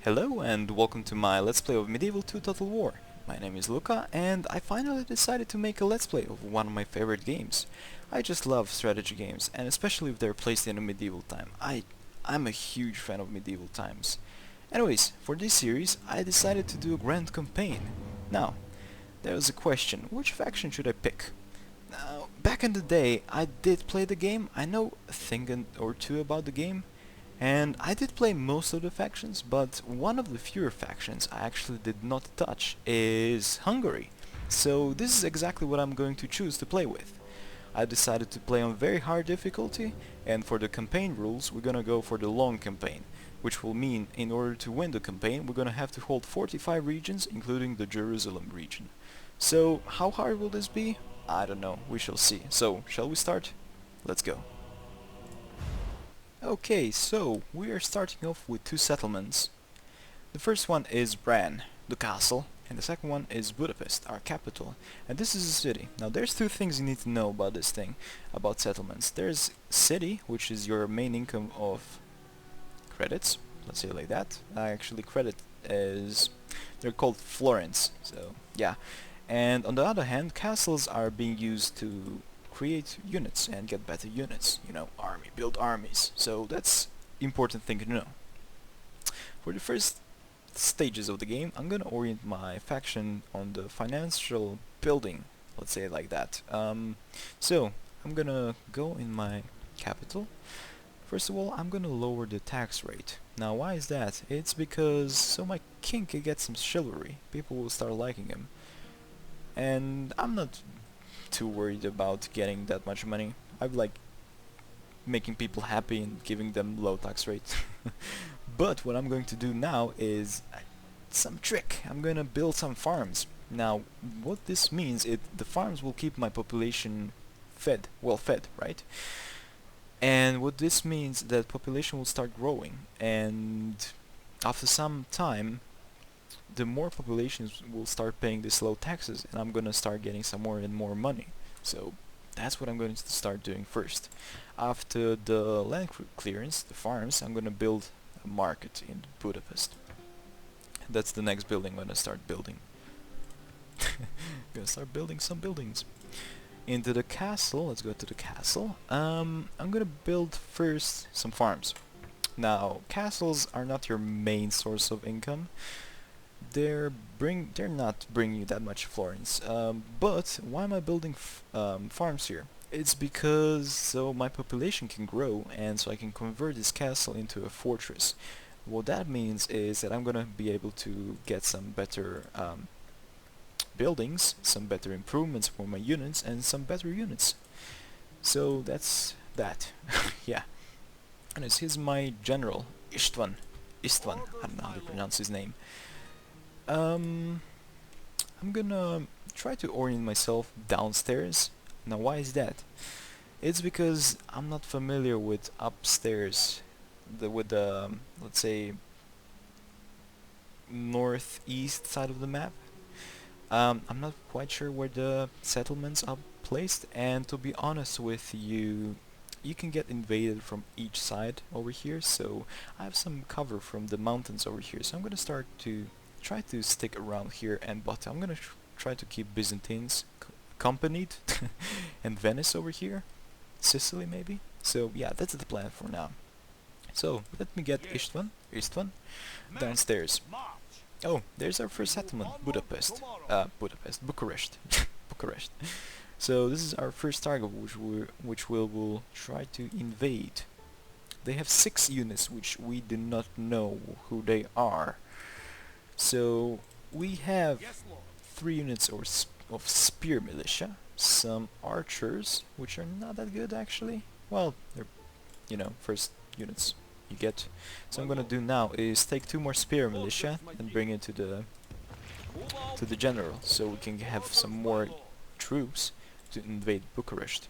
Hello and welcome to my Let's Play of Medieval 2 Total War. My name is Luca and I finally decided to make a Let's Play of one of my favorite games. I just love strategy games, and especially if they're placed in a medieval time. I'm a huge fan of medieval times. Anyways, for this series I decided to do a grand campaign. Now, there was a question, which faction should I pick? Now, back in the day I did play the game, I know a thing or two about the game, and I did play most of the factions, but one of the fewer factions I actually did not touch is Hungary. So this is exactly what I'm going to choose to play with. I decided to play on very hard difficulty, and for the campaign rules we're gonna go for the long campaign, which will mean in order to win the campaign we're gonna have to hold 45 regions, including the Jerusalem region. So how hard will this be? I don't know, we shall see. So shall we start? Let's go. Okay, so we are starting off with two settlements. The first one is Bran, the castle, and the second one is Budapest, our capital. And this is a city. Now there's two things you need to know about this thing, about settlements. There's city, which is your main income of credits, let's say it like that. Actually credit is, they're called florins, so yeah. And on the other hand, castles are being used to create units and get better units, you know, build armies. So that's important thing to know. For the first stages of the game, I'm gonna orient my faction on the financial building, let's say it like that. So I'm gonna go in my capital. First of all, I'm gonna lower the tax rate. Now why is that? It's because so my king can get some chivalry. People will start liking him. And I'm not too worried about getting that much money. I like making people happy and giving them low tax rates. But what I'm going to do now is some trick. I'm gonna build some farms. Now what this means is the farms will keep my population well fed, right? And what this means that population will start growing, and after some time the more populations will start paying these low taxes, and I'm gonna start getting some more and more money. So that's what I'm going to start doing first. After the land clearance, the farms, I'm gonna build a market in Budapest. That's the next building I'm gonna start building. Gonna start building some buildings. Into the castle, let's go to the castle. I'm gonna build first some farms. Now, castles are not your main source of income. They're not bringing you that much florins. But why am I building farms here? It's because so my population can grow, and so I can convert this castle into a fortress. What that means is that I'm gonna be able to get some better buildings, some better improvements for my units, and some better units. So that's that. Yeah. And here's my general, Istvan. I don't know how to pronounce his name. I'm gonna try to orient myself downstairs. Now why is that? It's because I'm not familiar with upstairs, with the let's say northeast side of the map. I'm not quite sure where the settlements are placed, and to be honest with you, you can get invaded from each side over here, so I have some cover from the mountains over here, so I'm gonna start to try to stick around here, but I'm gonna try to keep Byzantines accompanied and Venice over here, Sicily maybe. So yeah, that's the plan for now. So let me get Istvan downstairs. Oh, there's our first settlement, Bucharest. Bucharest. So this is our first target, which we will try to invade. They have 6 units, which we do not know who they are. So we have 3 units of spear militia, some archers, which are not that good actually. Well, they're, you know, first units you get. So I'm gonna do now is take 2 more spear militia and bring it to the general, so we can have some more troops to invade Bucharest.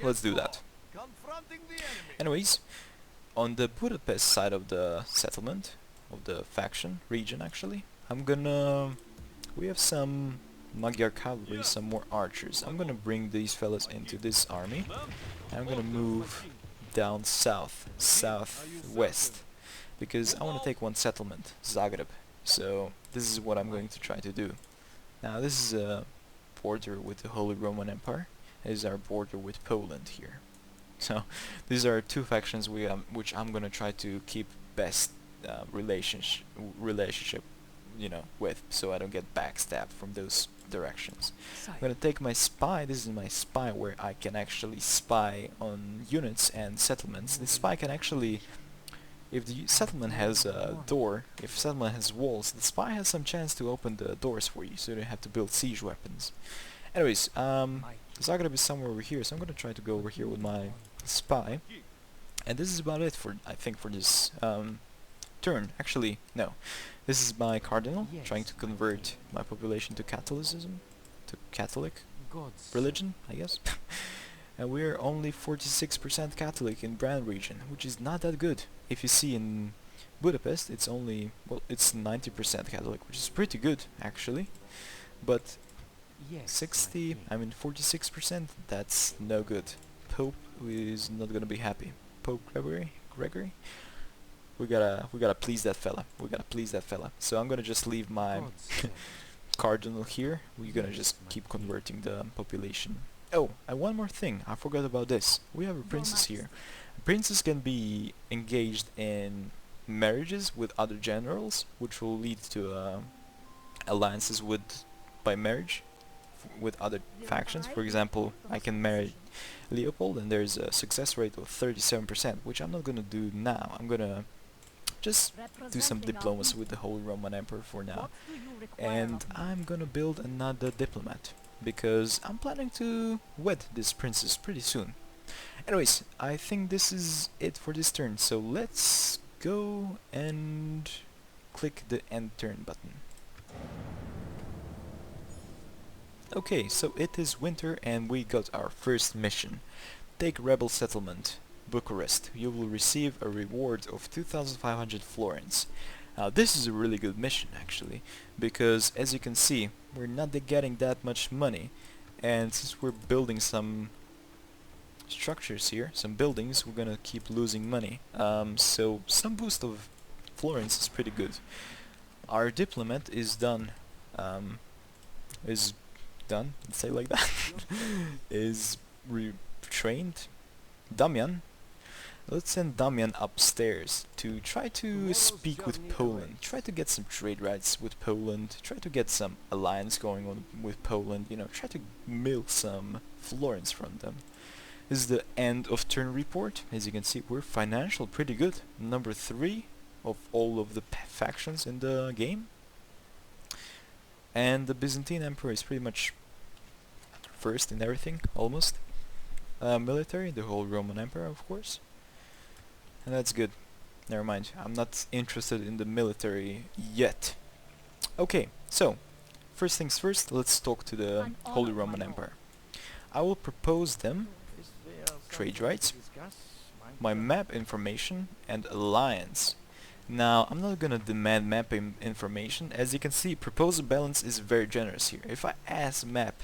Let's do that. Anyways, on the Budapest side of the settlement, of the faction, region actually, we have some Magyar cavalry, some more archers. I'm gonna bring these fellas into this army, and I'm gonna move down southwest. because I want to take one settlement, Zagreb. So this is what I'm going to try to do. Now this is a border with the Holy Roman Empire. This is our border with Poland here. So these are two factions which I'm gonna try to keep best relationship, you know, with, so I don't get backstabbed from those directions. I'm gonna take my spy. This is my spy where I can actually spy on units and settlements. This spy can actually, if the settlement has a door, if settlement has walls, the spy has some chance to open the doors for you, so you don't have to build siege weapons. Anyways, Zagreb is somewhere over here, so I'm gonna try to go over here with my spy. And this is about it for, I think, for this turn. Actually, no. This is my cardinal, trying to convert my population to Catholicism, to Catholic religion, I guess. And we're only 46% Catholic in Bran region, which is not that good. If you see in Budapest, it's only, well, it's 90% Catholic, which is pretty good, actually. But 46%, that's no good. Pope is not gonna be happy. Pope Gregory? We gotta please that fella. We gotta please that fella. So I'm gonna just leave my cardinal here. We're gonna just keep converting the population. Oh, and one more thing. I forgot about this. We have a princess here. A princess can be engaged in marriages with other generals, which will lead to alliances with by marriage with other factions. For example, I can marry Leopold, and there's a success rate of 37%, which I'm not gonna do now. I'm gonna just do some diplomacy with the Holy Roman Emperor for now, and I'm gonna build another diplomat because I'm planning to wed this princess pretty soon. Anyways, I think this is it for this turn, so let's go and click the end turn button. Okay, so it is winter and we got our first mission. Take rebel settlement, Bucharest. You will receive a reward of 2,500 florins. Now this is a really good mission actually, because as you can see, we're not getting that much money, and since we're building some structures here, some buildings, we're gonna keep losing money. So some boost of florins is pretty good. Our diplomat is done. Let's say like that. Is retrained. Damian. Let's send Damian upstairs to try to speak with Poland, try to get some trade rights with Poland, try to get some alliance going on with Poland, you know, try to milk some florins from them. This is the end of turn report. As you can see, we're financial pretty good. Number 3 of all of the factions in the game. And the Byzantine Emperor is pretty much first in everything, almost. Military, the whole Roman Empire, of course. And that's good. Never mind, I'm not interested in the military yet. Okay, so, first things first, let's talk to the Holy Roman Empire. I will propose them trade rights, my map information, and alliance. Now, I'm not gonna demand map information. As you can see, proposal balance is very generous here. If I ask map,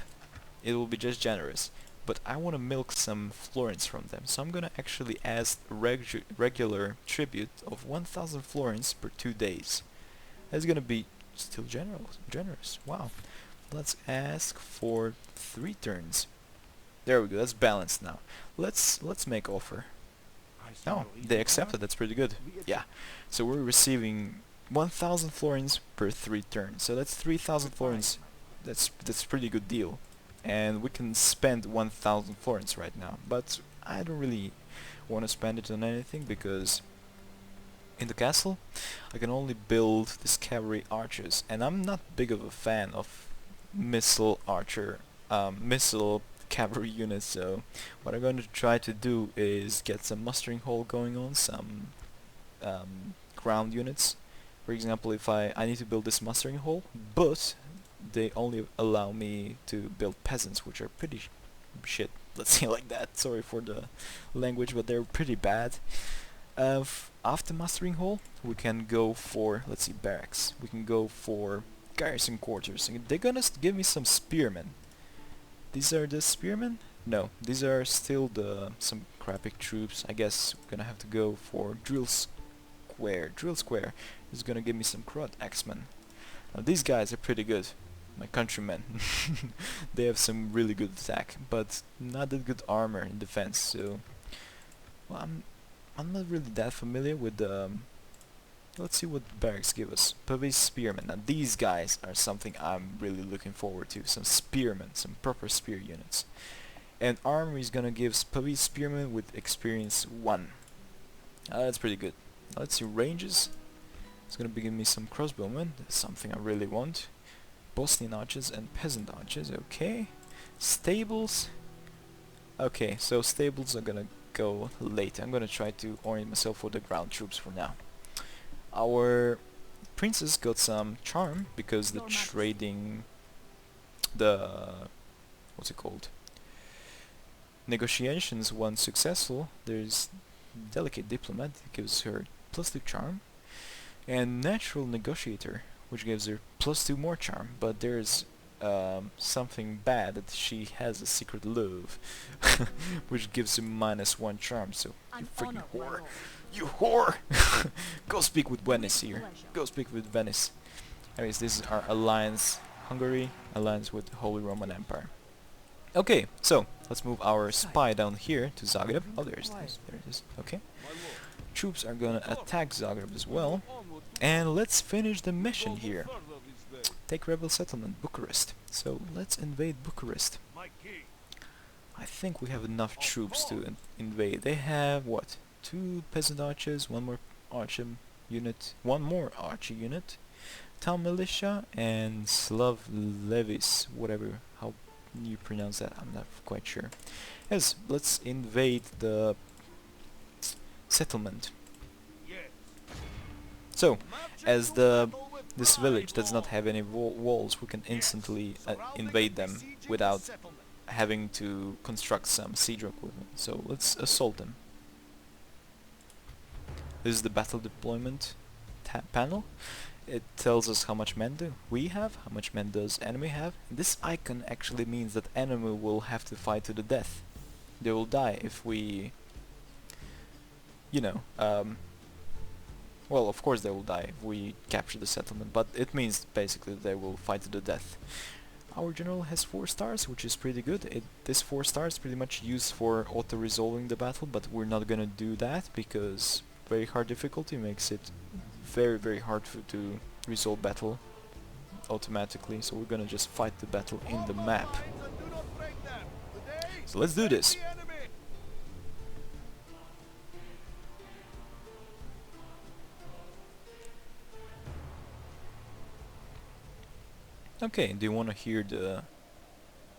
it will be just generous. But I want to milk some florins from them, so I'm gonna actually ask regular tribute of 1,000 florins per 2 days. That's gonna be still generous. Wow. Let's ask for 3 turns. There we go. That's balanced now. Let's make offer. Oh, they accepted. That's pretty good. Yeah. So we're receiving 1,000 florins per 3 turns. So that's 3,000 florins. That's pretty good deal. And we can spend 1,000 florins right now, but I don't really want to spend it on anything because in the castle I can only build these cavalry archers, and I'm not big of a fan of missile cavalry units. So what I'm going to try to do is get some mustering hall going on, some ground units. For example, if I need to build this mustering hall, but they only allow me to build peasants, which are pretty shit, let's say like that. Sorry for the language, but they're pretty bad. After mustering hall, we can go for, let's see, barracks. We can go for garrison quarters. And they're gonna give me some spearmen. These are the spearmen? No, these are still some crappy troops. I guess we're gonna have to go for drill square, drill square, is gonna give me some crud X-Men. Now these guys are pretty good, my countrymen. They have some really good attack, but not that good armor and defense. So, well, I'm not really that familiar with the. Let's see what barracks give us. Pavis spearmen. Now these guys are something I'm really looking forward to. Some spearmen, some proper spear units. And armor is gonna give Pavis spearmen with experience 1. That's pretty good. Let's see ranges. It's gonna be giving me some crossbowmen. That's something I really want. Bosnian archers and peasant archers. Okay. Stables. Okay, so stables are gonna go late. I'm gonna try to orient myself for the ground troops for now. Our princess got some charm because the trading, what's it called? Negotiations once successful. There's delicate diplomat that gives her +2 charm, and natural negotiator, which gives her +2 more charm. But there's something bad that she has a secret love, which gives her -1 charm. So you freaking whore. You whore! Go speak with Venice here. Go speak with Venice. Anyways, this is our alliance. Hungary, alliance with the Holy Roman Empire. Okay, so let's move our spy down here to Zagreb. Oh, there it is. Okay. Troops are gonna attack Zagreb as well. And let's finish the mission here. Take rebel settlement, Bucharest. So let's invade Bucharest. I think we have enough troops to invade. They have what? 2 peasant archers, 1 more archer unit, 1 more archer unit, town militia, and Slav levies, whatever how you pronounce that, I'm not quite sure. Yes, let's invade the settlement. So, as this village does not have any walls, we can instantly invade them without having to construct some siege equipment. So let's assault them. This is the battle deployment panel. It tells us how much men do we have, how much men does enemy have. This icon actually means that enemy will have to fight to the death. They will die if we, you know, well, of course they will die if we capture the settlement, but it means basically they will fight to the death. Our general has 4 stars, which is pretty good. This 4 stars pretty much used for auto-resolving the battle, but we're not gonna do that because very hard difficulty makes it very hard to resolve battle automatically, so we're gonna just fight the battle in the map. So let's do this. Okay, do you wanna hear the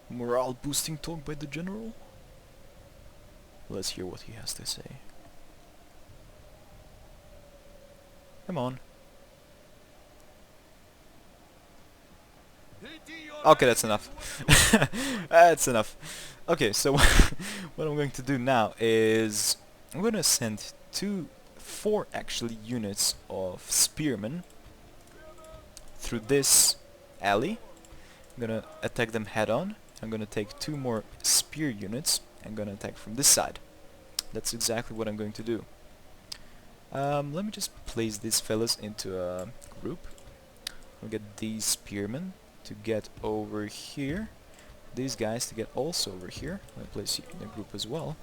morale boosting talk by the general? Let's hear what he has to say. Come on. Okay, that's enough. That's enough. Okay, so what I'm going to do now is I'm gonna send 4 actually units of spearmen through this alley. I'm gonna attack them head on. I'm gonna take 2 more spear units and gonna attack from this side. That's exactly what I'm going to do. Let me just place these fellas into a group. I'll get these spearmen to get over here. These guys to get also over here. I'll place you in a group as well.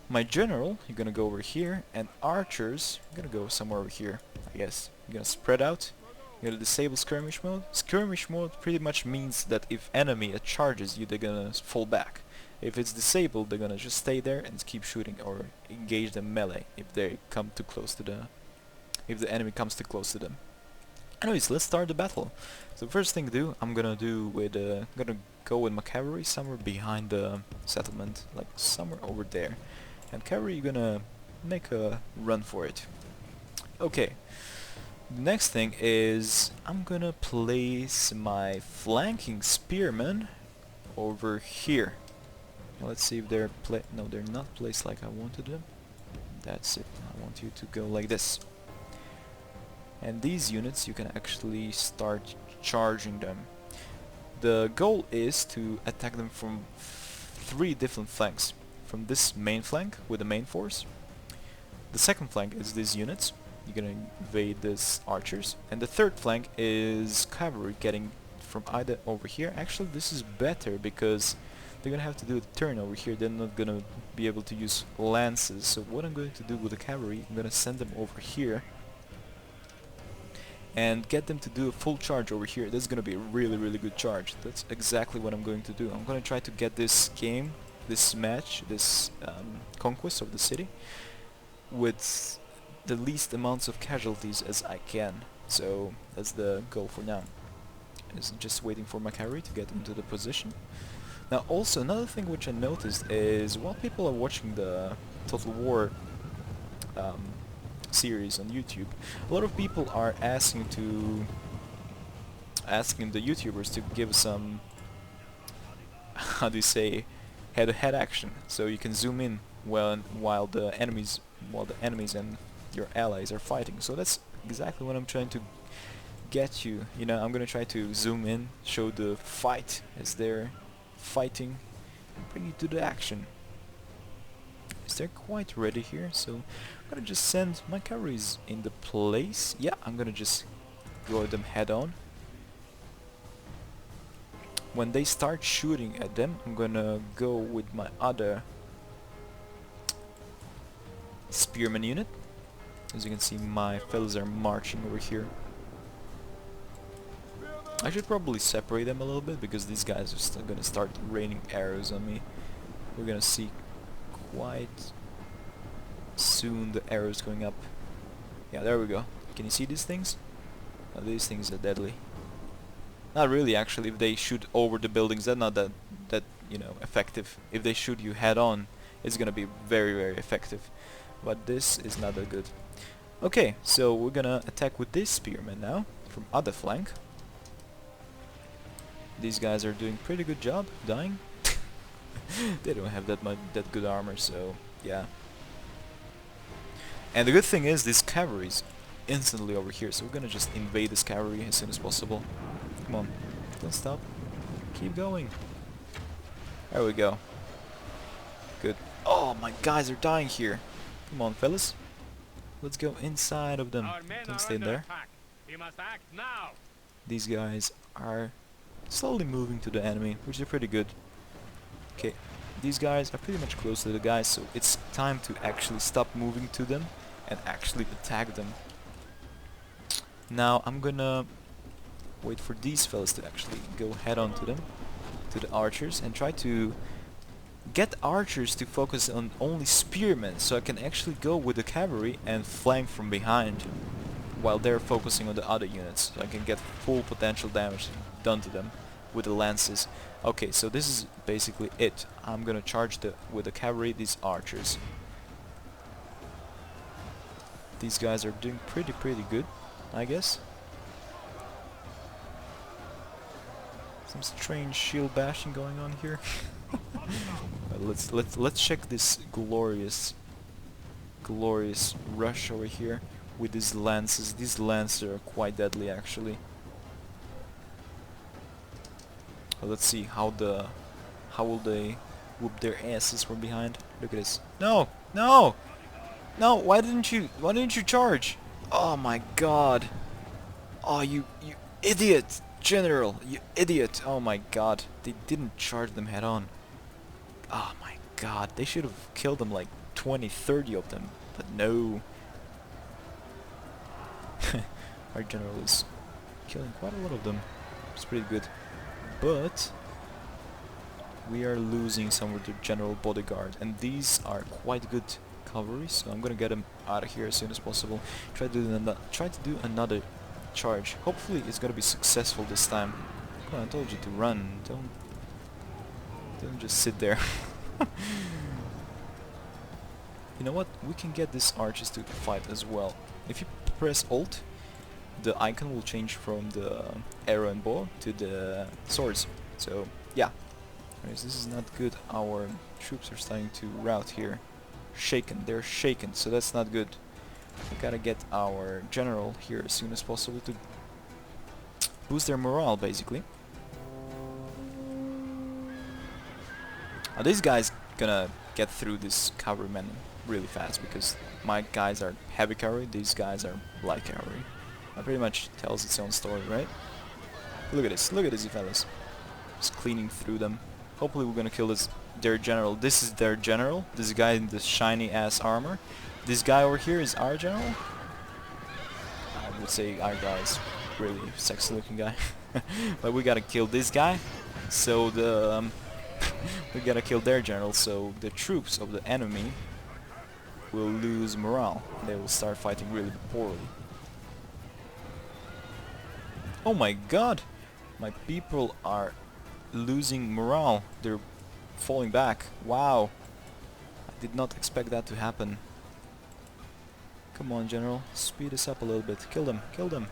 My general, you're gonna go over here, and archers, you're gonna go somewhere over here, I guess. You're gonna spread out. You're gonna disable skirmish mode. Skirmish mode pretty much means that if enemy charges you, they're gonna fall back. If it's disabled, they're gonna just stay there and keep shooting or engage them melee if they come too close to if the enemy comes too close to them. Anyways, let's start the battle. So first thing to do, I'm gonna go with my cavalry somewhere behind the settlement, like somewhere over there. And cavalry, you're gonna make a run for it. Okay. The next thing is I'm gonna place my flanking spearmen over here. Let's see if they're no, they're not placed like I wanted them. That's it. I want you to go like this. And these units, you can actually start charging them. The goal is to attack them from 3 different flanks. From this main flank with the main force. The second flank is these units. you're gonna invade this archers, and the third flank is cavalry getting from either over here. Actually, this is better because they're gonna have to do a turn over here. They're not gonna be able to use lances. So what I'm going to do with the cavalry, I'm gonna send them over here and get them to do a full charge over here. This is gonna be a really good charge. That's exactly what I'm going to do. I'm gonna try to get this game, this match, this conquest of the city with the least amounts of casualties as I can. So that's the goal for now. Is just waiting for my cavalry to get into the position. Now also another thing which I noticed is while people are watching the Total War series on YouTube, a lot of people are asking the YouTubers to give some, how do you say, head-to-head action, so you can zoom in while the enemies and your allies are fighting. So that's exactly what I'm trying to get you. You know, I'm gonna try to zoom in, show the fight as they're fighting, and bring you to the action. Is they're quite ready here, so I'm gonna just send my cavalries in the place. Yeah, I'm gonna just go at them head on. When they start shooting at them, I'm gonna go with my other spearman unit. As you can see, my fellows are marching over here. I should probably separate them a little bit because these guys are still gonna start raining arrows on me. We're gonna see quite soon the arrows going up. Yeah, there we go. Can you see these things? Oh, these things are deadly. Not really, actually. If they shoot over the buildings, they're not that you know, effective. If they shoot you head on, it's gonna be very effective. But this is not that good. Okay, so we're gonna attack with this spearman now from other flank. These guys are doing pretty good job dying. They don't have that good armor, so yeah. And the good thing is this cavalry is instantly over here, so we're gonna just invade this cavalry as soon as possible. Come on, don't stop. Keep going. There we go. Good. Oh, my guys are dying here. Come on, fellas. Let's go inside of them. Don't stay there. We must act now. These guys are slowly moving to the enemy, which is pretty good. Okay, these guys are pretty much close to the guys, so it's time to actually stop moving to them and actually attack them. Now I'm gonna wait for these fellas to actually go head on to them, to the archers, and try to get archers to focus on only spearmen, so I can actually go with the cavalry and flank from behind while they're focusing on the other units, so I can get full potential damage done to them with the lances. Okay, so this is basically it. I'm gonna charge with the cavalry these archers. These guys are doing pretty good, I guess. Some strange shield bashing going on here. Let's check this glorious rush over here with these lances. These lances are quite deadly, actually. Let's see how will they whoop their asses from behind. Look at this. No! No! No! Why didn't you charge? Oh my god! Oh, you idiot! General, you idiot! Oh my god, they didn't charge them head on. Oh my god, they should have killed them like 20, 30 of them, but no. Our general is killing quite a lot of them. It's pretty good. But we are losing some of the general bodyguard, and these are quite good cavalry, so I'm gonna get them out of here as soon as possible. Try to do another charge. Hopefully it's gonna be successful this time. Come on, I told you to run. Don't just sit there. You know what? We can get these archers to fight as well. If you press Alt, the icon will change from the arrow and bow to the swords. So yeah. Anyways, this is not good. Our troops are starting to rout here. Shaken. They're shaken, so that's not good. We gotta get our general here as soon as possible to boost their morale, basically. Are these guys gonna get through this cavalryman really fast because my guys are heavy cavalry, these guys are light cavalry. That pretty much tells its own story, right? Look at this, you fellas. Just cleaning through them. Hopefully we're gonna kill their general. This is their general, this guy in the shiny ass armor. This guy over here is our general. I would say our guy's really sexy looking guy. But we gotta kill this guy. So we gotta kill their general, so the troops of the enemy will lose morale. They will start fighting really poorly. Oh my god! My people are losing morale. They're falling back. Wow. I did not expect that to happen. Come on, general. Speed us up a little bit. Kill them. Kill them.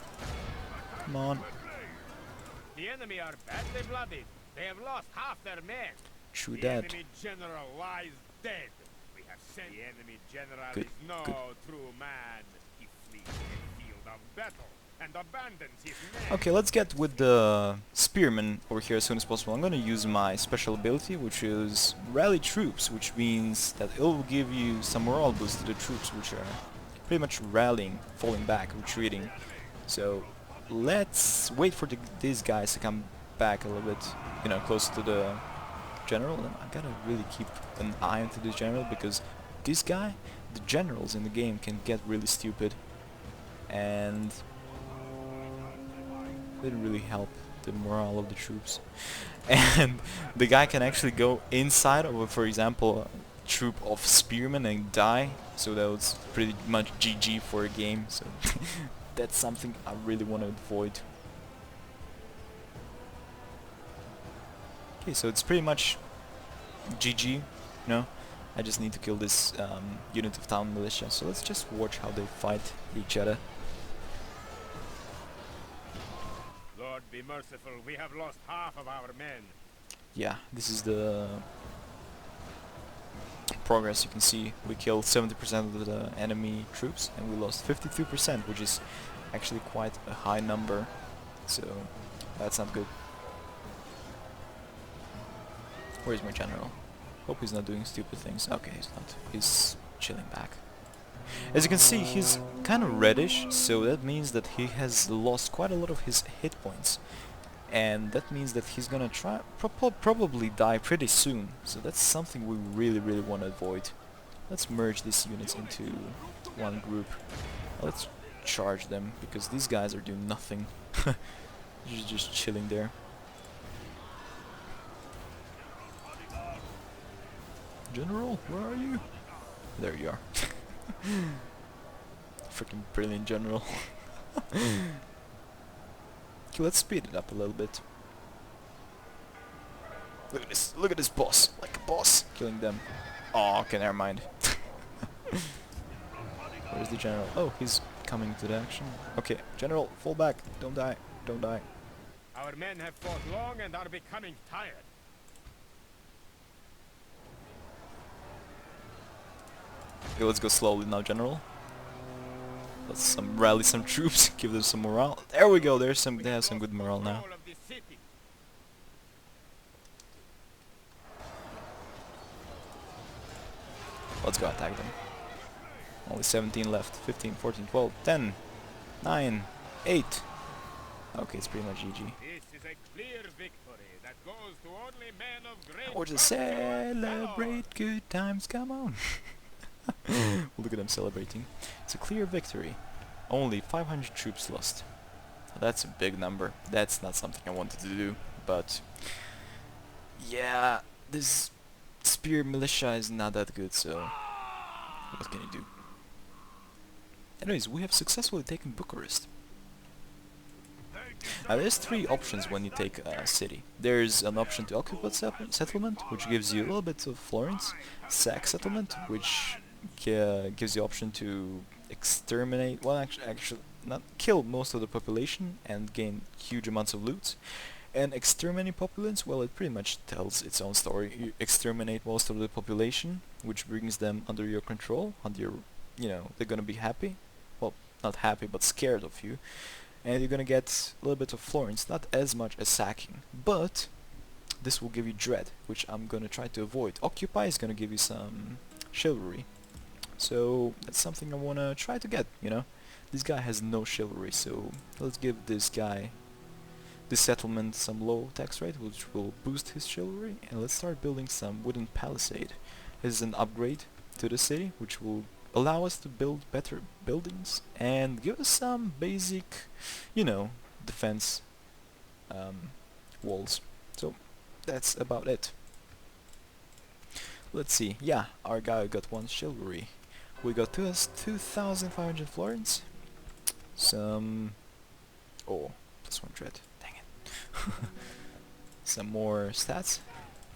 Come on. The enemy are badly blooded. They have lost half their men. True The that. enemy general lies dead. We have sent the enemy general Good, is no true man. He flees the field of battle and abandons his men. Okay, let's get with the spearmen over here as soon as possible. I'm gonna use my special ability, which is rally troops, which means that it will give you some morale boost to the troops, which are pretty much rallying, falling back, retreating. So let's wait for these guys to come back a little bit, you know, close to the general. And I gotta really keep an eye on this general, because this guy, the generals in the game can get really stupid, and didn't really help the morale of the troops. And the guy can actually go inside of, for example, a troop of spearmen and die, so that was pretty much GG for a game. So that's something I really want to avoid. Okay, so it's pretty much GG, you know. I just need to kill this unit of town militia, so let's just watch how they fight each other. Lord be merciful, we have lost half of our men. Yeah, this is the progress. You can see we killed 70% of the enemy troops and we lost 52%, which is actually quite a high number, so that's not good. Where's my general? Hope he's not doing stupid things. Okay, he's not. He's chilling back. As you can see, he's kind of reddish, so that means that he has lost quite a lot of his hit points. And that means that he's gonna probably die pretty soon. So that's something we really want to avoid. Let's merge these units into one group. Let's charge them, because these guys are doing nothing. They're just chilling there. General, where are you? There you are. Freaking brilliant general. Okay, let's speed it up a little bit. Look at this boss, like a boss, killing them. Oh, okay, never mind. Where's the general? Oh, he's coming to the action. Okay, general, fall back. Don't die. Don't die. Our men have fought long and are becoming tired. Okay, let's go slowly now, general. Let's rally some troops, give them some morale. There we go. They have some good morale now. Let's go attack them. Only 17 left. 15, 14, 12, 10, 9, 8. Okay, it's pretty much GG. This is a clear victory that goes to only men of great Or just celebrate good times. Come on. Look at them celebrating. It's a clear victory. Only 500 troops lost. That's a big number. That's not something I wanted to do, but yeah, this spear militia is not that good, so what can you do? Anyways, we have successfully taken Bucharest. Now there's three options when you take a city. There's an option to occupy settlement, which gives you a little bit of florins. Sack settlement, which gives the option to exterminate, well actually not kill most of the population and gain huge amounts of loot. And exterminate populace, well, it pretty much tells its own story. You exterminate most of the population, which brings them under your control, under your, you know, they're gonna be happy. Well, not happy, but scared of you. And you're gonna get a little bit of florins, not as much as sacking, but this will give you dread, which I'm gonna try to avoid. Occupy is gonna give you some chivalry, So that's something I wanna try to get, you know. This guy has no chivalry, so let's give this guy, this settlement, some low tax rate, which will boost his chivalry, and let's start building some wooden palisade. This is an upgrade to the city, which will allow us to build better buildings and give us some basic, you know, defense walls. So that's about it. Let's see. Yeah, our guy got one chivalry. We got 2,500 florins. Some... Oh, plus one dread. Dang it. Some more stats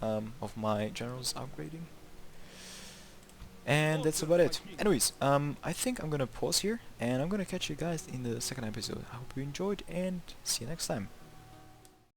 of my generals upgrading. And that's about it. Anyways, I think I'm gonna pause here, and I'm gonna catch you guys in the second episode. I hope you enjoyed, and see you next time.